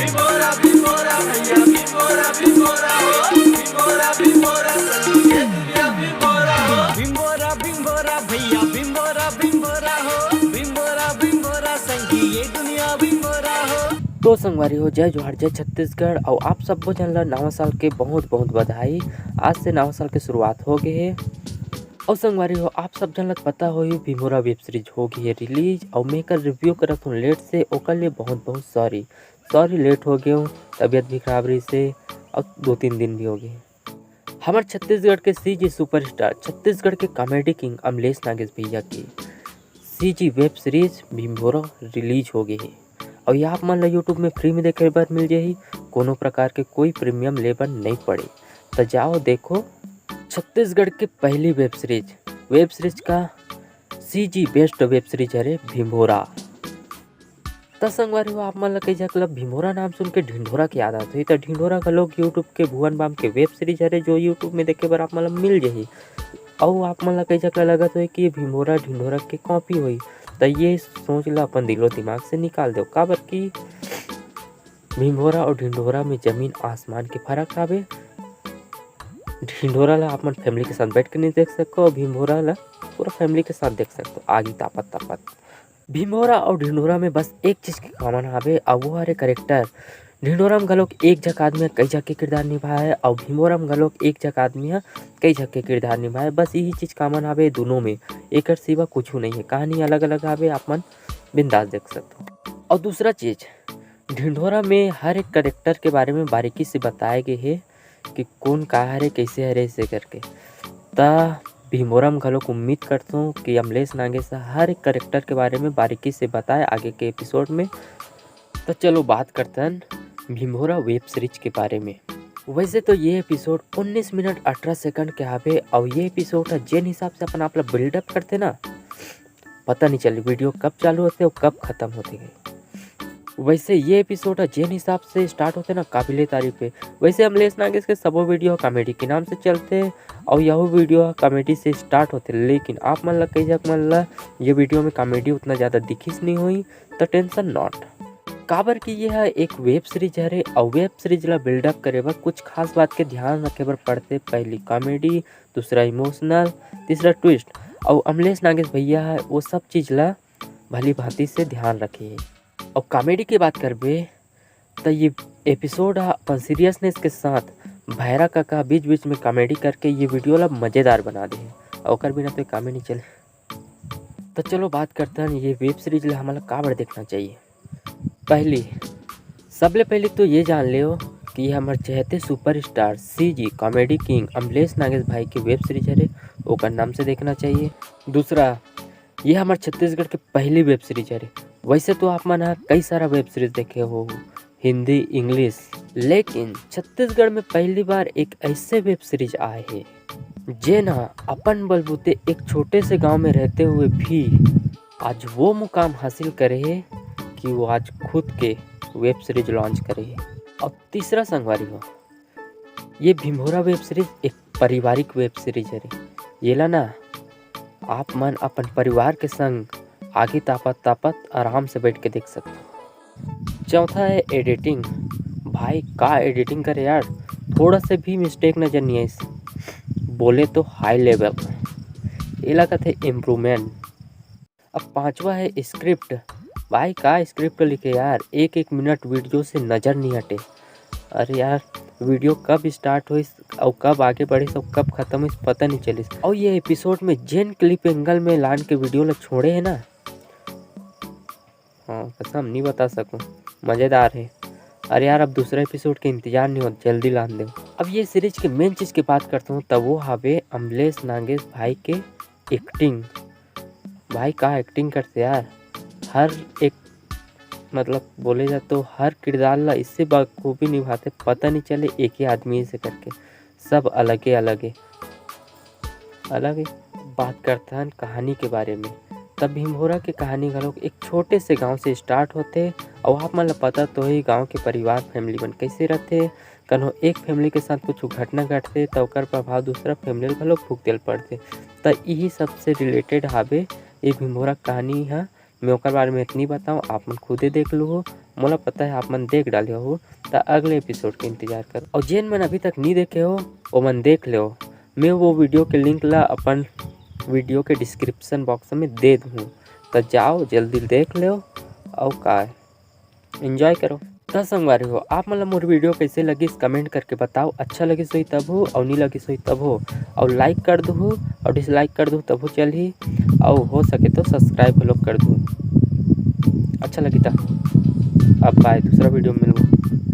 भीमोरा भीमोरा भैया भीमोरा भीमोरा हो भीमोरा भीमोरा संग ये दुनिया भीमोरा हो भीमोरा भीमोरा भैया भीमोरा भीमोरा हो भीमोरा भीमोरा संग ये दुनिया भीमोरा हो। तो संगवारी हो, जय जोहार, जय छत्तीसगढ़ और आप सबको जानला नवा साल के बहुत बहुत बधाई। आज से नवा साल की शुरुआत हो गई है। और संगवारी हो, आप सब जानला पता हो ही भीमोरा वेब सीरीज हो गई है रिलीज और मैं कर रिव्यू करत हूँ लेट से। ओकर लिए बहुत बहुत सॉरी लेट हो गए हूँ, तबीयत भी खराब रही से और 2-3 दिन भी हो गए। हमारे छत्तीसगढ़ के सीजी सुपरस्टार, छत्तीसगढ़ के कॉमेडी किंग अमलेश नागेश भैया की सीजी वेब सीरीज भीमोरा रिलीज हो गई है और यह आप मन ला यूट्यूब में फ्री में देखे बर मिल जाही। कोनो प्रकार के कोई प्रीमियम लेबर नहीं पड़े, तो जाओ देखो। छत्तीसगढ़ के पहली वेब सीरीज का सीजी बेस्ट वेब सीरीज है भीमोरा। तो संगवारी हो, आप मन ला कई जगह भीमोरा नाम सुन के ढिंढोरा की याद आती है। तो ढिंढोरा का लोग यूट्यूब के भुवन बाम के वेब सीरीज है जो यूट्यूब में देखे बर आप मन ला मिल जाही। और आप मन ला कई जगह लगत हो कि ये भीमोरा ढिंढोरा के कॉपी हुई, तो ये सोच ला अपन दिलो दिमाग से निकाल दो। काबर की भीमोरा और ढिंढोरा में जमीन आसमान के फर्क आवे। ढिंढोरा ला अपन फैमिली के साथ बैठ के नहीं देख सको और भीमोरा ला पूरा फैमिली के साथ देख सकते हो आगी तापत। भीमोरा और ढिंढोरा में बस एक चीज के कॉमन आवे और वो हरे करेक्टर। ढिंढोरा में गलोक एक जगह आदमी कई जगह के किरदार निभाए और भीमोरा में गलोक एक जगह आदमी कई जगह के किरदार निभाए। बस यही चीज कॉमन आवे दोनों में, एक सिवा कुछ नहीं है। कहानी अलग अलग आवे, आप मन बिंदास देख सकते हो। और दूसरा चीज, ढिंढोरा में हर एक करेक्टर के बारे में बारीकी से बताए गए है कि कौन का हरे कैसे हरे ऐसे करके। ता भीमोरा में गलोक उम्मीद करता हूँ कि अमलेश नागेश हर एक करेक्टर के बारे में बारीकी से बताए आगे के एपिसोड में। तो चलो बात करते हैं भीमोरा वेब सीरीज के बारे में। वैसे तो ये एपिसोड 19 मिनट 18 सेकंड के आवे और ये एपिसोड है जिन हिसाब से अपन आप बिल्डअप करते ना, पता नहीं चले वीडियो कब चालू होते और कब खत्म होते गए। वैसे ये एपिसोड है जिन हिसाब से स्टार्ट होते ना, काबिले तारीफ है। वैसे अमलेश नागेश के सबो वीडियो कॉमेडी के नाम से चलते और यह वीडियो कॉमेडी से स्टार्ट होते, लेकिन आप मन ला कई जगह मन ला ये वीडियो में कॉमेडी उतना ज़्यादा दिखिस नहीं हुई, तो टेंशन नॉट। काबर की यह एक वेब सीरीज है और वेब सीरीज ला बिल्डअप करे बर कुछ खास बात के ध्यान रखे बर पड़ते। पहली कॉमेडी, दूसरा इमोशनल, तीसरा ट्विस्ट। और अमलेश नागेश भैया है वो सब चीज़ ला भली भांति से ध्यान रखे। और कॉमेडी की बात करबे तो ये एपिसोड अपन सीरियसनेस के साथ भैरा काका बीच बीच में कॉमेडी करके ये वीडियो ला मज़ेदार बना दे और ओकर बिना तो काम ही नहीं चले। तो चलो बात करते हैं ये वेब सीरीज ला हमारा काबर देखना चाहिए। सबले पहले तो ये जान लियो कि ये हमारे चहेते superstar CG comedy king Amlesh Nagesh भाई की वेब सीरीज है ओकर नाम से देखना चाहिए। दूसरा, ये हमारे छत्तीसगढ़ के पहली वेब सीरीज है। वैसे तो आप मन कई सारा वेब सीरीज देखे हो, हिंदी, इंग्लिश, लेकिन छत्तीसगढ़ में पहली बार एक ऐसे वेब सीरीज आए है जे ना अपन बलबूते एक छोटे से गांव में रहते हुए भी आज वो मुकाम हासिल करे है कि वो आज खुद के वेब सीरीज लॉन्च करे है। और तीसरा संगवारी हो, ये भीमोरा वेब सीरीज एक पारिवारिक वेब सीरीज है। ये ला ना आप मन अपन परिवार के संग आगे तापत आराम से बैठ के देख सकते हो। चौथा है एडिटिंग। भाई का एडिटिंग करे यार, थोड़ा से भी मिस्टेक नजर नहीं आई, बोले तो हाई लेवल। ये लगा थे इम्प्रूवमेंट। अब पांचवा है स्क्रिप्ट। भाई का स्क्रिप्ट लिखे यार, एक मिनट वीडियो से नज़र नहीं हटे। अरे यार वीडियो कब स्टार्ट हुई और कब आगे बढ़ी सब कब खत्म हुई पता नहीं चली। और ये एपिसोड में जिन क्लिप एंगल में लान के वीडियो ला छोड़े है ना, हाँ कसम नहीं बता सकूँ, मज़ेदार है। अरे यार अब दूसरा एपिसोड के इंतजार नहीं हो, जल्दी लान दो। अब ये सीरीज के मेन चीज़ की बात करता हूँ तब वो हवे अमलेश नागेश भाई के एक्टिंग। भाई का एक्टिंग करते यार, हर एक मतलब बोले जाए तो हर किरदार ला इससे बखूबी निभाते, पता नहीं चले एक ही आदमी से करके, सब अलग है। बात करते हैं कहानी के बारे में। तब भीमोरा की कहानी लोग एक छोटे से गांव से स्टार्ट होते और आप मतलब पता तो ही गांव के परिवार फैमिली बन कैसे रहते। कन्हो एक फैमिली के साथ कुछ घटना घटते तो ओकर प्रभाव दूसरा फैमिली का लोग भुगतेल पड़ते। तो यही सबसे रिलेटेड हावे ये भीमोरा कहानी है। मैं ओकर बारे में इतनी बताऊँ, आप मन खुदे देख लो। मोला पता है आप मन देख डाले हो, तो अगले एपिसोड के इंतजार करो। और जेन मन अभी तक नहीं देखे हो वो मन देख ले। मैं वो वीडियो के लिंक ला अपन वीडियो के डिस्क्रिप्शन बॉक्स में दे दूँ, तो जाओ जल्दी देख लो और का एंजॉय करो। तो संगवारी हो, आप मतलब मोर वीडियो कैसे लगी कमेंट करके बताओ। अच्छा लगी सोई तब हो और नहीं लगी सोई तब हो, और लाइक कर दो और डिसलाइक कर दो तब हो चल ही, और हो सके तो सब्सक्राइब लोग कर दूँ। अच्छा लगी था। अब बाय, दूसरा वीडियो में मिलूँ।